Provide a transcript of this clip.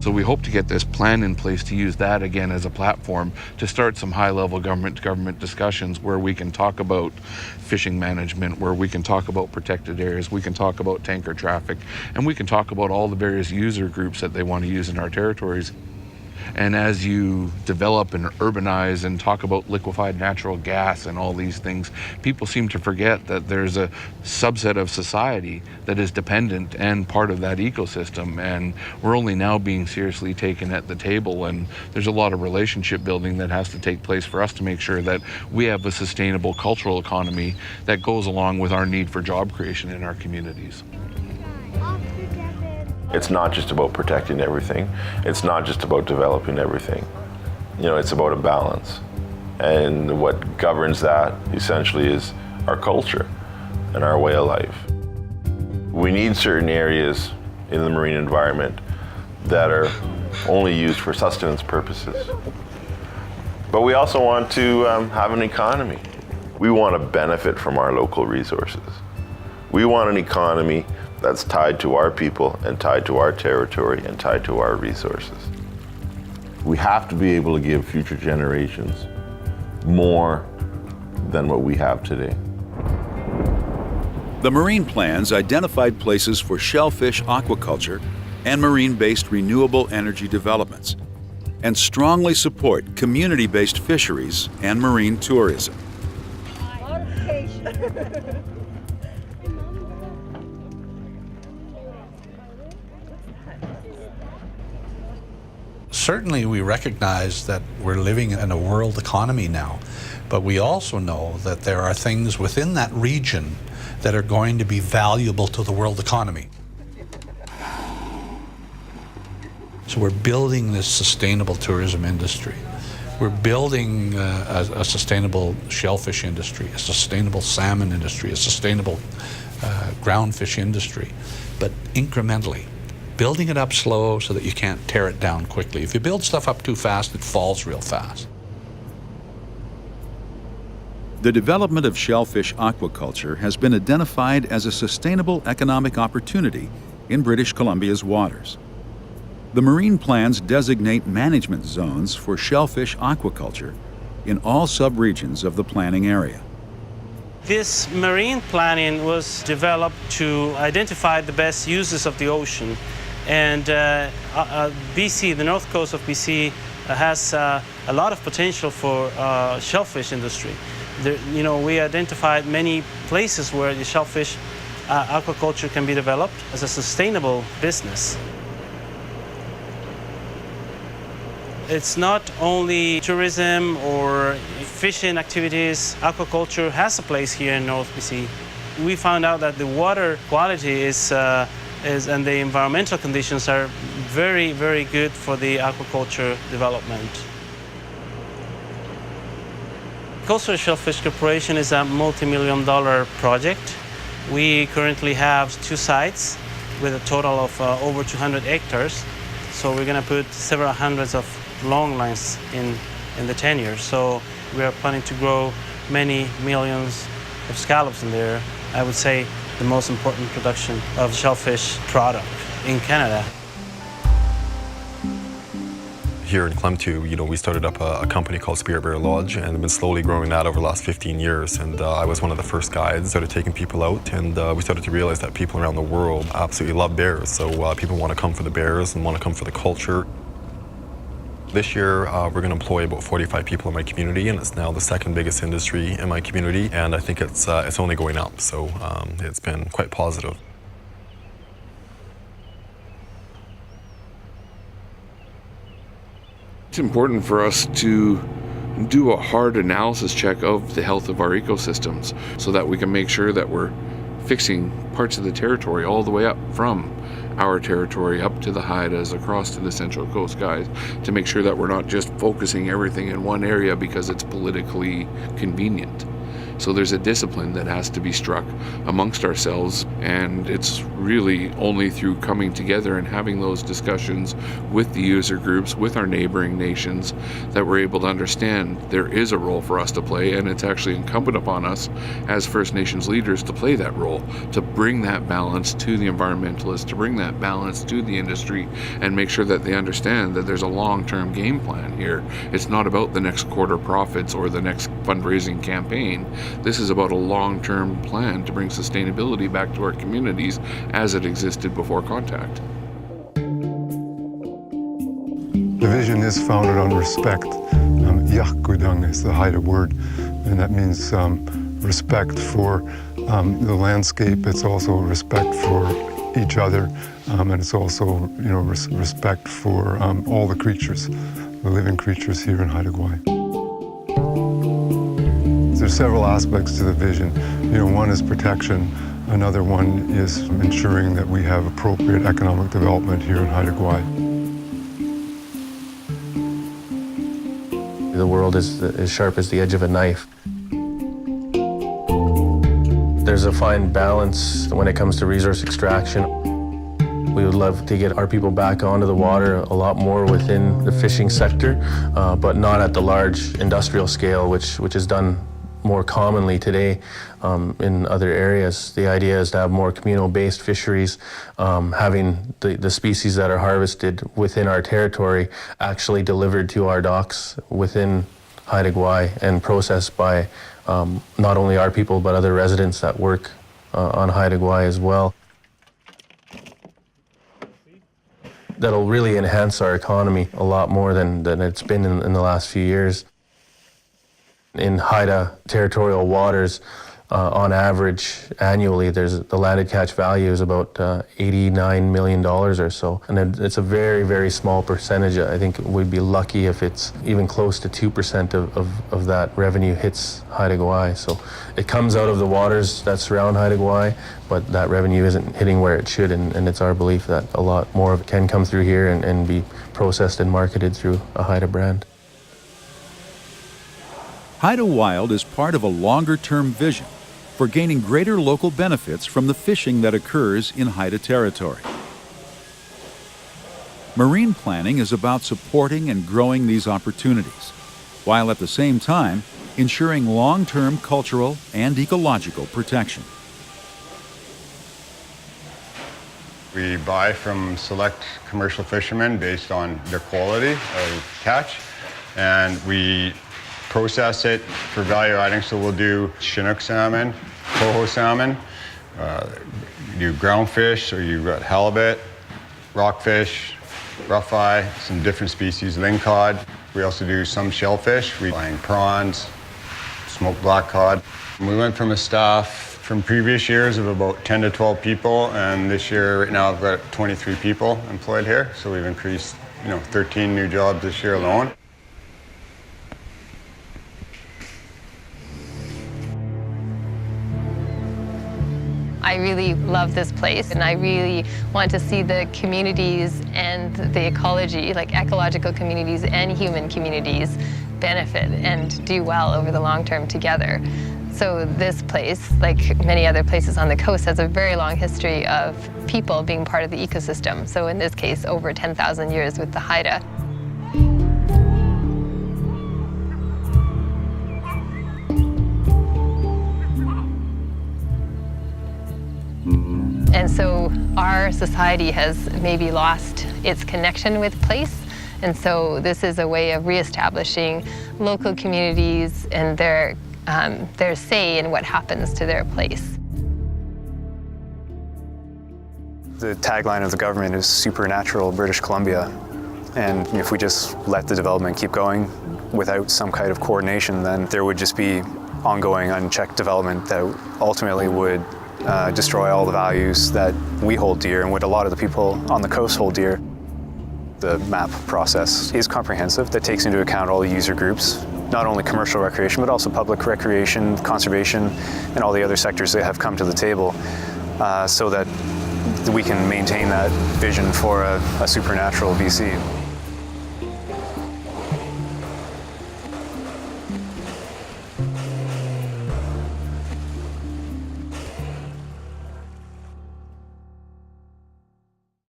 So we hope to get this plan in place to use that again as a platform to start some high-level government-to-government discussions where we can talk about fishing management, where we can talk about protected areas, we can talk about tanker traffic, and we can talk about all the various user groups that they want to use in our territories. And as you develop and urbanize and talk about liquefied natural gas and all these things, people seem to forget that there's a subset of society that is dependent and part of that ecosystem. And we're only now being seriously taken at the table. And there's a lot of relationship building that has to take place for us to make sure that we have a sustainable cultural economy that goes along with our need for job creation in our communities. It's not just about protecting everything. It's not just about developing everything. You know, it's about a balance. And what governs that essentially is our culture and our way of life. We need certain areas in the marine environment that are only used for sustenance purposes. But we also want to have an economy. We want to benefit from our local resources. We want an economy that's tied to our people and tied to our territory and tied to our resources. We have to be able to give future generations more than what we have today. The marine plans identified places for shellfish aquaculture and marine-based renewable energy developments, and strongly support community-based fisheries and marine tourism. Certainly we recognize that we're living in a world economy now, but we also know that there are things within that region that are going to be valuable to the world economy. So we're building this sustainable tourism industry. We're building a sustainable shellfish industry, a sustainable salmon industry, a sustainable groundfish industry, but incrementally. Building it up slow so that you can't tear it down quickly. If you build stuff up too fast, it falls real fast. The development of shellfish aquaculture has been identified as a sustainable economic opportunity in British Columbia's waters. The marine plans designate management zones for shellfish aquaculture in all subregions of the planning area. This marine planning was developed to identify the best uses of the ocean. And BC, the north coast of BC, has a lot of potential for shellfish industry. We identified many places where the shellfish aquaculture can be developed as a sustainable business. It's not only tourism or fishing activities. Aquaculture has a place here in North BC. We found out that the water quality and the environmental conditions are very, very good for the aquaculture development. Coastal Shellfish Corporation is a multi-million-dollar project. We currently have 2 sites with a total of over 200 hectares. So we're going to put several hundreds of long lines in the tenure. So we are planning to grow many millions of scallops in there. I would say the most important production of shellfish product in Canada. Here in Klemtu, we started up a company called Spirit Bear Lodge, and have been slowly growing that over the last 15 years. And I was one of the first guides, started taking people out, and we started to realize that people around the world absolutely love bears. So people want to come for the bears and want to come for the culture. This year, we're going to employ about 45 people in my community, and it's now the 2nd biggest industry in my community, and I think it's only going up, so it's been quite positive. It's important for us to do a hard analysis check of the health of our ecosystems so that we can make sure that we're fixing parts of the territory all the way up from our territory up to the Haidas, across to the Central Coast guys, to make sure that we're not just focusing everything in one area because it's politically convenient. So there's a discipline that has to be struck amongst ourselves, and it's really only through coming together and having those discussions with the user groups, with our neighboring nations, that we're able to understand there is a role for us to play, and it's actually incumbent upon us as First Nations leaders to play that role, to bring that balance to the environmentalists, to bring that balance to the industry, and make sure that they understand that there's a long-term game plan here. It's not about the next quarter profits or the next fundraising campaign. This is about a long-term plan to bring sustainability back to our communities as it existed before contact. The vision is founded on respect. Yakudang is the Haida word, and that means respect for the landscape. It's also respect for each other, and it's also, respect for all the creatures, the living creatures here in Haida Gwaii. There's several aspects to the vision. One is protection. Another one is ensuring that we have appropriate economic development here in Haida Gwaii. The world is as sharp as the edge of a knife. There's a fine balance when it comes to resource extraction. We would love to get our people back onto the water a lot more within the fishing sector, but not at the large industrial scale, which is done more commonly today in other areas. The idea is to have more communal-based fisheries, having the species that are harvested within our territory actually delivered to our docks within Haida Gwaii and processed by not only our people but other residents that work on Haida Gwaii as well. That'll really enhance our economy a lot more than it's been in the last few years. In Haida territorial waters, on average, annually, the landed catch value is about $89 million or so. And it's a very, very small percentage. I think we'd be lucky if it's even close to 2% of that revenue hits Haida Gwaii. So it comes out of the waters that surround Haida Gwaii, but that revenue isn't hitting where it should. And it's our belief that a lot more of it can come through here and be processed and marketed through a Haida brand. Haida Wild is part of a longer-term vision for gaining greater local benefits from the fishing that occurs in Haida territory. Marine planning is about supporting and growing these opportunities, while at the same time ensuring long-term cultural and ecological protection. We buy from select commercial fishermen based on their quality of catch, and we process it for value adding. So we'll do Chinook salmon, coho salmon, you do ground fish, so you've got halibut, rockfish, rough-eye, some different species, lingcod. We also do some shellfish. We buying prawns, smoked black cod. We went from a staff from previous years of about 10 to 12 people, and this year, right now, I've got 23 people employed here. So we've increased, 13 new jobs this year alone. I really love this place, and I really want to see the communities and the ecology, like ecological communities and human communities, benefit and do well over the long term together. So this place, like many other places on the coast, has a very long history of people being part of the ecosystem. So in this case, over 10,000 years with the Haida. And so our society has maybe lost its connection with place. And so this is a way of reestablishing local communities and their say in what happens to their place. The tagline of the government is Supernatural British Columbia. And if we just let the development keep going without some kind of coordination, then there would just be ongoing unchecked development that ultimately would destroy all the values that we hold dear and what a lot of the people on the coast hold dear. The MAP process is comprehensive. That takes into account all the user groups, not only commercial recreation, but also public recreation, conservation, and all the other sectors that have come to the table so that we can maintain that vision for a supernatural BC.